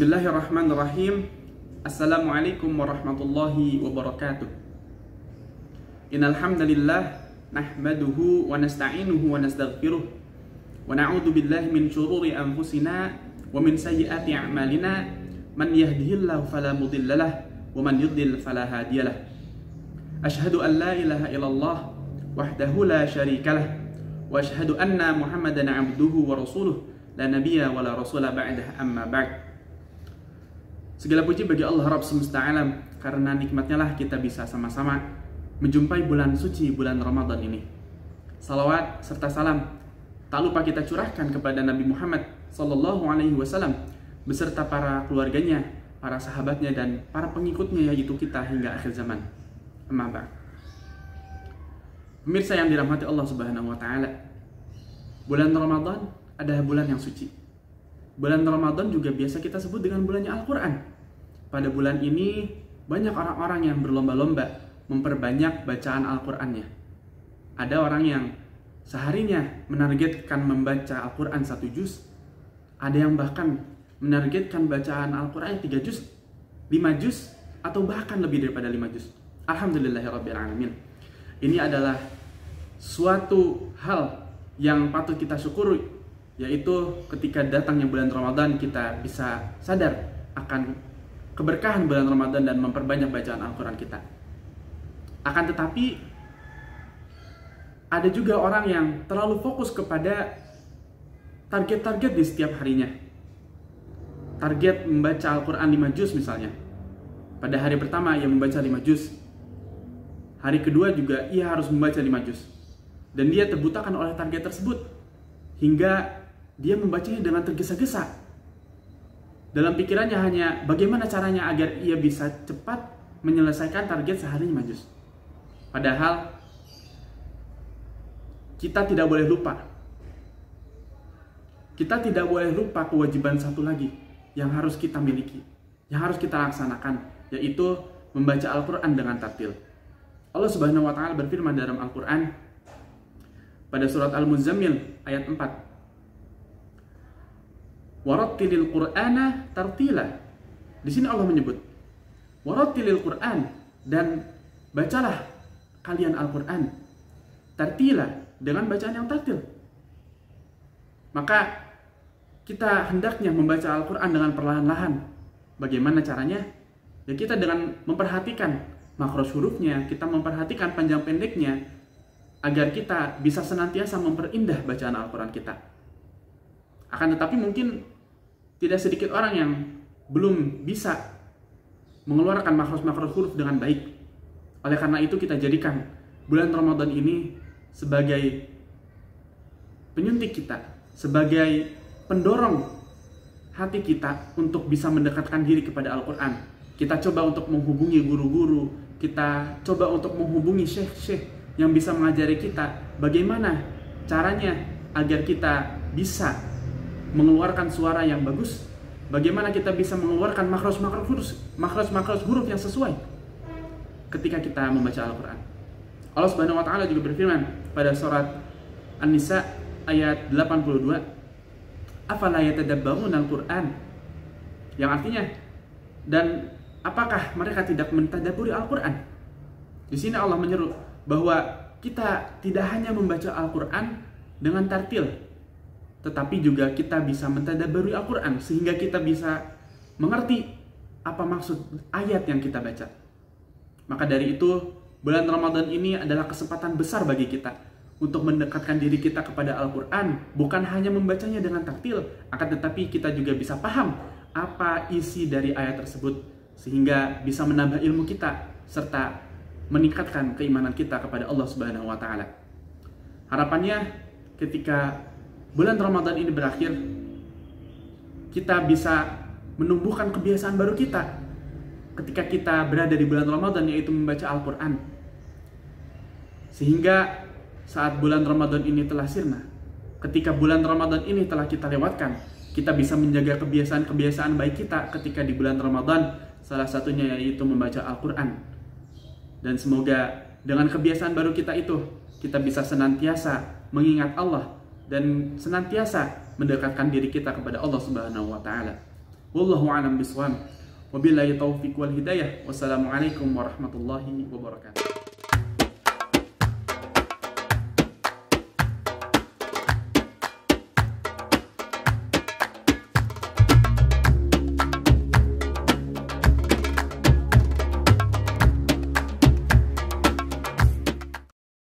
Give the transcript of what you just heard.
Bismillahirrahmanirrahim. Assalamualaikum warahmatullahi wabarakatuh. Innal hamdalillah nahmaduhu wa nasta'inuhu wa nastaghfiruh wa na'udzu billahi min syururi anfusina wa min sayyiati a'malina. Man yahdihillahu fala mudhillalah wa man yudlil fala hadiyalah. Asyhadu an la ilaha illallah wahdahu la syarikalah wa asyhadu anna Muhammadan 'abduhu wa rasuluh la nabiyya wa la rasula ba'dah, amma ba'd. Segala puji bagi Allah Rabb semesta alam, karena nikmatnya lah kita bisa sama-sama menjumpai bulan suci, bulan Ramadan ini. Salawat serta salam tak lupa kita curahkan kepada Nabi Muhammad SAW beserta para keluarganya, para sahabatnya, dan para pengikutnya, yaitu kita hingga akhir zaman. Amma ba'd. Pemirsa yang dirahmati Allah Subhanahu wa Ta'ala, bulan Ramadan adalah bulan yang suci. Bulan Ramadan juga biasa kita sebut dengan bulannya Al-Quran. Pada bulan ini banyak orang-orang yang berlomba-lomba memperbanyak bacaan Al-Qurannya. Ada orang yang seharinya menargetkan membaca Al-Quran 1 juz. Ada yang bahkan menargetkan bacaan Al-Quran 3 juz, 5 juz, atau bahkan lebih daripada 5 juz. Alhamdulillahirrabbilalamin. Ini adalah suatu hal yang patut kita syukuri, yaitu ketika datangnya bulan Ramadan kita bisa sadar akan keberkahan bulan Ramadan dan memperbanyak bacaan Al-Quran kita. Akan tetapi ada juga orang yang terlalu fokus kepada target-target di setiap harinya. Target membaca Al-Quran 5 juz misalnya. Pada hari pertama ia membaca 5 juz. Hari kedua juga ia harus membaca 5 juz. Dan dia terbutakan oleh target tersebut hingga dia membacanya dengan tergesa-gesa. Dalam pikirannya hanya bagaimana caranya agar ia bisa cepat menyelesaikan target sehari 5 juz. Padahal kita tidak boleh lupa. Kita tidak boleh lupa kewajiban satu lagi yang harus kita miliki, yang harus kita laksanakan, yaitu membaca Al-Quran dengan tartil. Allah Subhanahu wa Ta'ala berfirman dalam Al-Quran pada surat Al-Muzammil ayat 4. Warattilil Qur'ana tartila. Di sini Allah menyebut warattilil Qur'an, dan bacalah kalian Al-Qur'an tartila, dengan bacaan yang tartil. Maka kita hendaknya membaca Al-Qur'an dengan perlahan-lahan. Bagaimana caranya? Ya kita dengan memperhatikan makhraj hurufnya, kita memperhatikan panjang pendeknya, agar kita bisa senantiasa memperindah bacaan Al-Qur'an kita. Akan tetapi mungkin tidak sedikit orang yang belum bisa mengeluarkan makhraj huruf dengan baik. Oleh karena itu kita jadikan bulan Ramadan ini sebagai penyuntik kita, sebagai pendorong hati kita untuk bisa mendekatkan diri kepada Al-Quran. Kita coba untuk menghubungi guru-guru, kita coba untuk menghubungi syekh-syekh yang bisa mengajari kita bagaimana caranya agar kita bisa mengeluarkan suara yang bagus, bagaimana kita bisa mengeluarkan makhraj huruf yang sesuai ketika kita membaca Al-Quran. Allah Subhanahu wa Ta'ala juga berfirman pada surat An-Nisa ayat 82, afala yatadabbaruna Al-Quran, yang artinya, dan apakah mereka tidak mentadabburi Al-Quran? Di sini Allah menyeru bahwa kita tidak hanya membaca Al-Quran dengan tartil, tetapi juga kita bisa mentadabburi Al-Quran sehingga kita bisa mengerti apa maksud ayat yang kita baca. Maka dari itu, bulan Ramadan ini adalah kesempatan besar bagi kita untuk mendekatkan diri kita kepada Al-Quran. Bukan hanya membacanya dengan tartil, akan tetapi kita juga bisa paham apa isi dari ayat tersebut, sehingga bisa menambah ilmu kita serta meningkatkan keimanan kita kepada Allah Subhanahu wa Ta'ala. Harapannya ketika bulan Ramadan ini berakhir, kita bisa menumbuhkan kebiasaan baru kita ketika kita berada di bulan Ramadan, yaitu membaca Al-Quran. Sehingga saat bulan Ramadan ini telah sirna, ketika bulan Ramadan ini telah kita lewatkan, kita bisa menjaga kebiasaan-kebiasaan baik kita ketika di bulan Ramadan, salah satunya yaitu membaca Al-Quran. Dan semoga dengan kebiasaan baru kita itu, kita bisa senantiasa mengingat Allah dan senantiasa mendekatkan diri kita kepada Allah Subhanahu wa Ta'ala. Wallahu a'lam bishawab. Wabillahi taufiq wal hidayah. Wassalamualaikum warahmatullahi wabarakatuh.